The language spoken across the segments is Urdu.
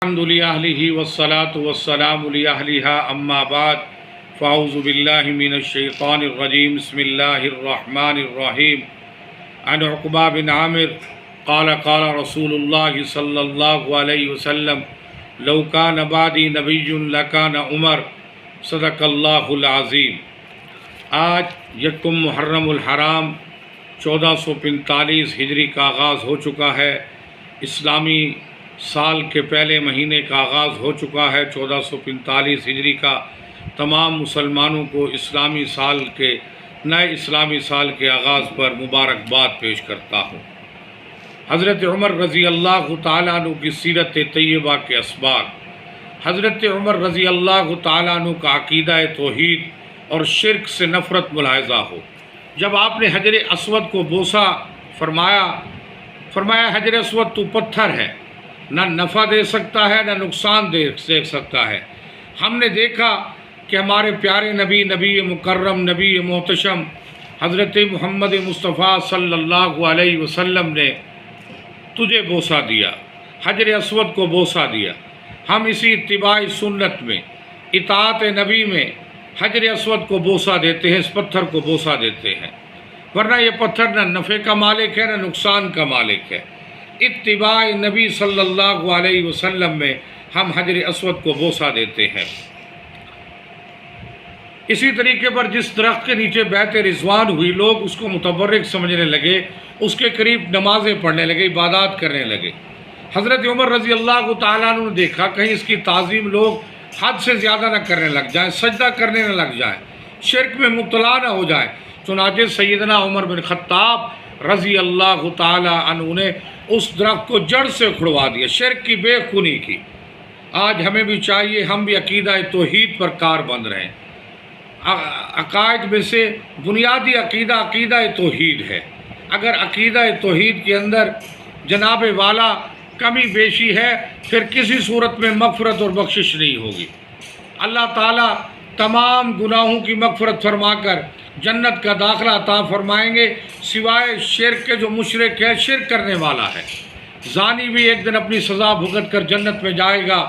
الحمد لله والصلاة والسلام لأهلها أما بعد فأعوذ بالله من الشيطان الرجيم بسم الله الرحمن الرحيم عن عقبة بن عامر قال رسول الله صلى الله عليه وسلم لو كان بعدي نبي لكان عمر صدق الله العظيم۔ آج یکم محرم الحرام 1445 ہجری کا آغاز ہو چکا ہے۔ اسلامی سال کے پہلے مہینے کا آغاز ہو چکا ہے 1445 ہجری کا۔ تمام مسلمانوں کو نئے اسلامی سال کے آغاز پر مبارکباد پیش کرتا ہوں۔ حضرت عمر رضی اللہ تعالیٰ عنہ کی سیرت طیبہ کے اسباق۔ حضرت عمر رضی اللہ تعالیٰ عنہ کا عقیدہ توحید اور شرک سے نفرت ملاحظہ ہو۔ جب آپ نے حجر اسود کو بوسہ فرمایا حجر اسود تو پتھر ہے، نہ نفع دے سکتا ہے نہ نقصان دے سکتا ہے۔ ہم نے دیکھا کہ ہمارے پیارے نبی مکرم، نبی محتشم حضرت محمد مصطفیٰ صلی اللہ علیہ وسلم نے تجھے بوسہ دیا، حجر اسود کو بوسہ دیا۔ ہم اسی اتباع سنت میں، اطاعت نبی میں حجر اسود کو بوسہ دیتے ہیں، اس پتھر کو بوسہ دیتے ہیں، ورنہ یہ پتھر نہ نفع کا مالک ہے نہ نقصان کا مالک ہے۔ اتباع نبی صلی اللہ علیہ وسلم میں ہم حجر اسود کو بوسہ دیتے ہیں۔ اسی طریقے پر جس درخت کے نیچے بیعت رضوان ہوئی، لوگ اس کو متبرک سمجھنے لگے، اس کے قریب نمازیں پڑھنے لگے، عبادات کرنے لگے۔ حضرت عمر رضی اللہ تعالیٰ عنہ نے دیکھا کہیں اس کی تعظیم لوگ حد سے زیادہ نہ کرنے لگ جائیں، سجدہ کرنے نہ لگ جائیں، شرک میں مبتلا نہ ہو جائیں۔ چنانچہ سیدنا عمر بن خطاب رضی اللہ تعالیٰ عنہ نے اس درخت کو جڑ سے اکھڑوا دیا، شرک کی بے خونی کی۔ آج ہمیں بھی چاہیے ہم بھی عقیدہ توحید پر کار بند رہیں۔ عقائد میں سے بنیادی عقیدہ توحید ہے۔ اگر عقیدہ توحید کے اندر جناب والا کمی بیشی ہے، پھر کسی صورت میں مغفرت اور بخشش نہیں ہوگی۔ اللہ تعالیٰ تمام گناہوں کی مغفرت فرما کر جنت کا داخلہ عطا فرمائیں گے، سوائے شرک کے۔ جو مشرک ہے، شرک کرنے والا ہے، زانی بھی ایک دن اپنی سزا بھگت کر جنت میں جائے گا،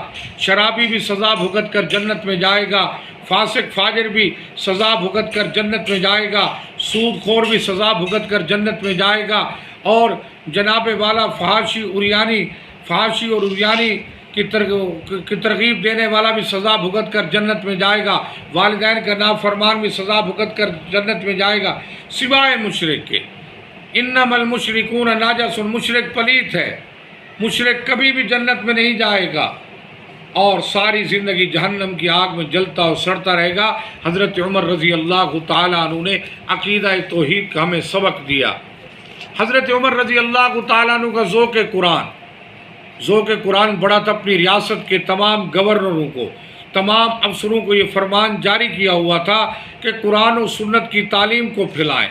شرابی بھی سزا بھگت کر جنت میں جائے گا، فاسق فاجر بھی سزا بھگت کر جنت میں جائے گا، سود خور بھی سزا بھگت کر جنت میں جائے گا، اور جناب والا فحاشی اور عریانی کی ترغیب دینے والا بھی سزا بھگت کر جنت میں جائے گا، والدین کا نافرمان بھی سزا بھگت کر جنت میں جائے گا، سوائے مشرک کے۔ انما المشرکون نجس، مشرک پلیت ہے، مشرک کبھی بھی جنت میں نہیں جائے گا اور ساری زندگی جہنم کی آگ میں جلتا اور سڑتا رہے گا۔ حضرت عمر رضی اللہ تعالیٰ عنہ نے عقیدہ توحید کا ہمیں سبق دیا۔ حضرت عمر رضی اللہ تعالیٰ عنہ کا ذوق قرآن بڑا تھا۔ اپنی ریاست کے تمام گورنروں کو، تمام افسروں کو یہ فرمان جاری کیا ہوا تھا کہ قرآن و سنت کی تعلیم کو پھیلائیں،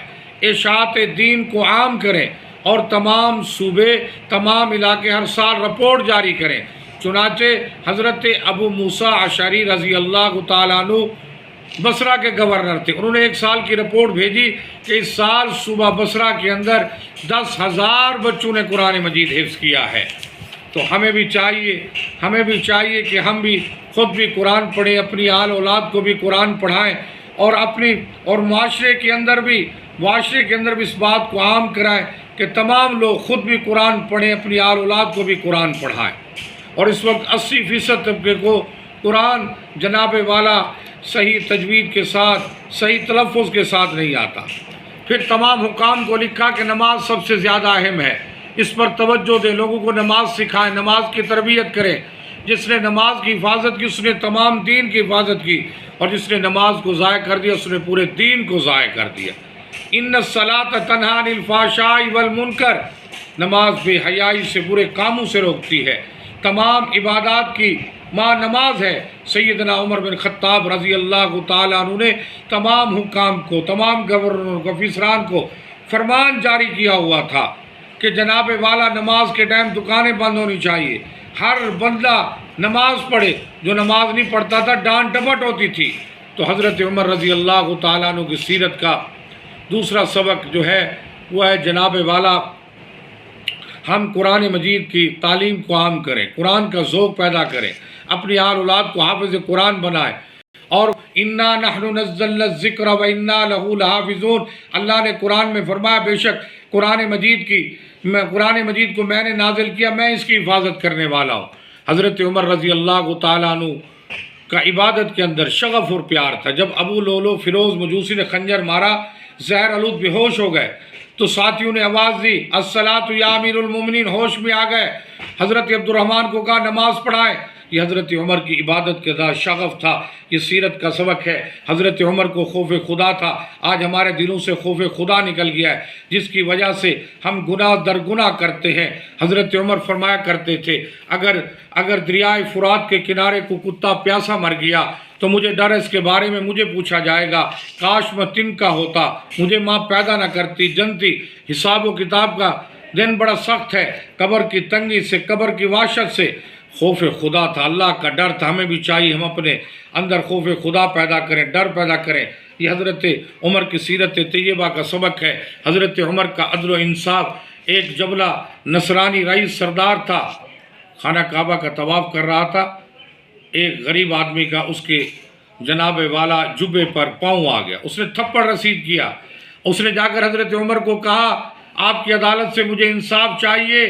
اشاعت دین کو عام کریں، اور تمام صوبے، تمام علاقے ہر سال رپورٹ جاری کریں۔ چنانچہ حضرت ابو موسیٰ اشعری رضی اللہ تعالیٰ عنہ بصرہ کے گورنر تھے۔ انہوں نے ایک سال کی رپورٹ بھیجی کہ اس سال صوبہ بصرہ کے اندر 10,000 بچوں نے قرآن مجید حفظ کیا ہے۔ تو ہمیں بھی چاہیے کہ ہم بھی خود بھی قرآن پڑھیں، اپنی آل اولاد کو بھی قرآن پڑھائیں، اور معاشرے کے اندر بھی اس بات کو عام کرائیں کہ تمام لوگ خود بھی قرآن پڑھیں، اپنی آل اولاد کو بھی قرآن پڑھائیں۔ اور اس وقت 80% طبقے کو قرآن جناب والا صحیح تجوید کے ساتھ، صحیح تلفظ کے ساتھ نہیں آتا۔ پھر تمام حکام کو لکھا کہ نماز سب سے زیادہ اہم ہے، اس پر توجہ دیں، لوگوں کو نماز سکھائیں، نماز کی تربیت کریں۔ جس نے نماز کی حفاظت کی اس نے تمام دین کی حفاظت کی، اور جس نے نماز کو ضائع کر دیا اس نے پورے دین کو ضائع کر دیا۔ ان الصلاۃ تنہی عن الفحشاء والمنکر، نماز بے حیائی سے، برے کاموں سے روکتی ہے۔ تمام عبادات کی ماں نماز ہے۔ سیدنا عمر بن خطاب رضی اللہ تعالیٰ عنہ نے تمام حکام کو، تمام گورنروں کو، افسران کو فرمان جاری کیا ہوا تھا کہ جناب والا نماز کے ٹائم دکانیں بند ہونی چاہیے، ہر بندہ نماز پڑھے، جو نماز نہیں پڑھتا تھا ڈانٹ ڈپٹ ہوتی تھی۔ تو حضرت عمر رضی اللہ تعالیٰ عنہ کی سیرت کا دوسرا سبق جو ہے وہ ہے جناب والا ہم قرآن مجید کی تعلیم کو عام کریں، قرآن کا ذوق پیدا کریں، اپنی آل اولاد کو حافظ قرآن بنائیں، اور انا نحن نزلنا الذکر و انا لہ لحافظون، اللہ نے قرآن میں فرمایا بے شک قرآن مجید کو میں نے نازل کیا، میں اس کی حفاظت کرنے والا ہوں۔ حضرت عمر رضی اللہ تعالیٰ عنہ کا عبادت کے اندر شغف اور پیار تھا۔ جب ابو لولو فیروز مجوسی نے خنجر مارا، زہر آلود بے ہوش ہو گئے تو ساتھیوں نے آواز دی الصلاۃ یا امیر المومنین، ہوش میں آ گئے۔ حضرت عبد الرحمن کو کہا نماز پڑھائیں۔ یہ حضرت عمر کی عبادت کے ساتھ شغف تھا، یہ سیرت کا سبق ہے۔ حضرت عمر کو خوف خدا تھا، آج ہمارے دلوں سے خوف خدا نکل گیا ہے، جس کی وجہ سے ہم گناہ در گناہ کرتے ہیں۔ حضرت عمر فرمایا کرتے تھے اگر دریائے فرات کے کنارے کو کتا پیاسا مر گیا تو مجھے ڈر اس کے بارے میں مجھے پوچھا جائے گا، کاش میں تن کا ہوتا، مجھے ماں پیدا نہ کرتی، جنتی۔ حساب و کتاب کا دن بڑا سخت ہے، قبر کی تنگی سے، قبر کی وحشت سے خوف خدا تھا، اللہ کا ڈر تھا۔ ہمیں بھی چاہیے ہم اپنے اندر خوف خدا پیدا کریں، ڈر پیدا کریں۔ یہ حضرت عمر کی سیرت طیبہ کا سبق ہے۔ حضرت عمر کا عدل و انصاف۔ ایک جبلہ نصرانی رئیس سردار تھا، خانہ کعبہ کا طواف کر رہا تھا، ایک غریب آدمی کا اس کے جناب والا جبے پر پاؤں آ گیا، اس نے تھپڑ رسید کیا۔ اس نے جا کر حضرت عمر کو کہا آپ کی عدالت سے مجھے انصاف چاہیے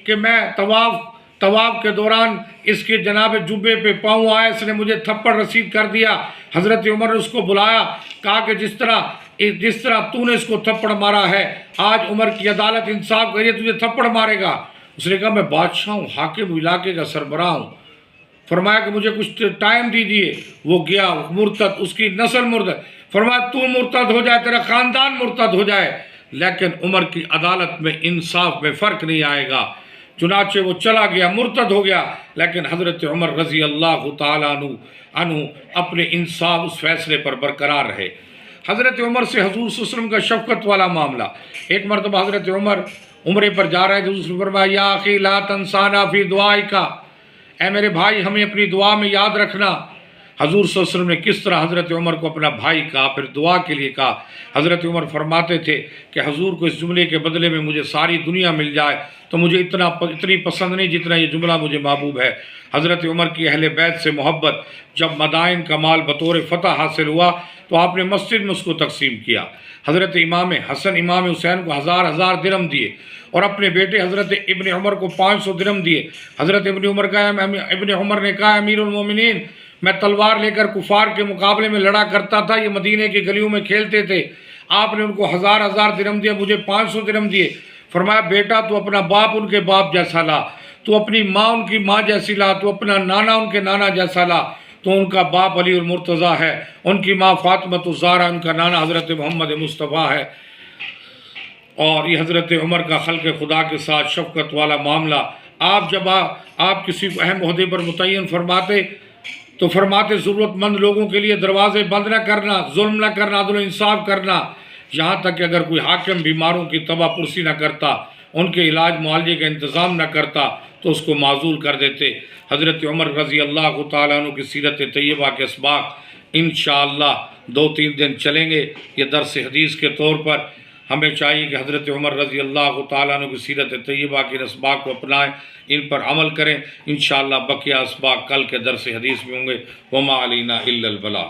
کہ میں طواف کے دوران اس کے جناب جبے پہ پاؤں آئے، اس نے مجھے تھپڑ رسید کر دیا۔ حضرت عمر نے اس کو بلایا، کہا کہ جس طرح تو نے اس کو تھپڑ مارا ہے، آج عمر کی عدالت انصاف کریے، تجھے تھپڑ مارے گا۔ اس نے کہا میں بادشاہ ہوں، حاکم علاقے کا سربراہ ہوں، فرمایا کہ مجھے کچھ ٹائم دیجیے۔ وہ گیا مرتد، اس کی نسل مرتد، فرمایا تو مرتد ہو جائے، تیرا خاندان مرتد ہو جائے، لیکن عمر کی عدالت میں انصاف میں فرق نہیں آئے گا۔ چنانچہ وہ چلا گیا، مرتد ہو گیا، لیکن حضرت عمر رضی اللہ تعالیٰ عنہ اپنے انصاف اس فیصلے پر برقرار رہے۔ حضرت عمر سے حضور صلی اللہ علیہ وسلم کا شفقت والا معاملہ۔ ایک مرتبہ حضرت عمر عمرے پر جا رہے تھے، حضور صلی اللہ علیہ وسلم نے فرمایا یا اخی لا تنسانا فی دعائک، اے میرے بھائی ہمیں اپنی دعا میں یاد رکھنا۔ حضور صلی اللہ علیہ وسلم نے کس طرح حضرت عمر کو اپنا بھائی کہا، پھر دعا کے لیے کہا۔ حضرت عمر فرماتے تھے کہ حضور کو اس جملے کے بدلے میں مجھے ساری دنیا مل جائے تو مجھے اتنی پسند نہیں جتنا یہ جملہ مجھے محبوب ہے۔ حضرت عمر کی اہل بیت سے محبت۔ جب مدائن کا مال بطور فتح حاصل ہوا تو آپ نے مسجد میں اس کو تقسیم کیا۔ حضرت امام حسن امام حسین کو ہزار درہم دیے، اور اپنے بیٹے حضرت ابن عمر کو 500 درہم دیے۔ حضرت ابن عمر نے کہا امیر المومنین، میں تلوار لے کر کفار کے مقابلے میں لڑا کرتا تھا، یہ مدینے کی گلیوں میں کھیلتے تھے، آپ نے ان کو ہزار درہم دیا، مجھے 500 درہم دیے۔ فرمایا بیٹا تو اپنا باپ ان کے باپ جیسا لا، تو اپنی ماں ان کی ماں جیسی لا، تو اپنا نانا ان کے نانا جیسا لا۔ تو ان کا باپ علی المرتضیٰ ہے، ان کی ماں فاطمہ الزہرا، ان کا نانا حضرت محمد مصطفیٰ ہے۔ اور یہ حضرت عمر کا خلق خدا کے ساتھ شفقت والا معاملہ۔ جب آپ کسی اہم عہدے پر متعین فرماتے تو فرماتے ضرورت مند لوگوں کے لیے دروازے بند نہ کرنا، ظلم نہ کرنا، عدل و انصاف کرنا، یہاں تک کہ اگر کوئی حاکم بیماروں کی تباہ پرسی نہ کرتا، ان کے علاج معالجے کا انتظام نہ کرتا تو اس کو معزول کر دیتے۔ حضرت عمر رضی اللہ تعالیٰ عنہ کی سیرت طیبہ کے اسباق انشاءاللہ 2-3 دن چلیں گے۔ یہ درس حدیث کے طور پر ہمیں چاہیے کہ حضرت عمر رضی اللہ تعالیٰ عنہ کی سیرت طیبہ کے اسباق کو اپنائیں، ان پر عمل کریں۔ انشاءاللہ بقیہ اسباق کل کے درس حدیث میں ہوں گے۔ وما علینا الا البلاغ۔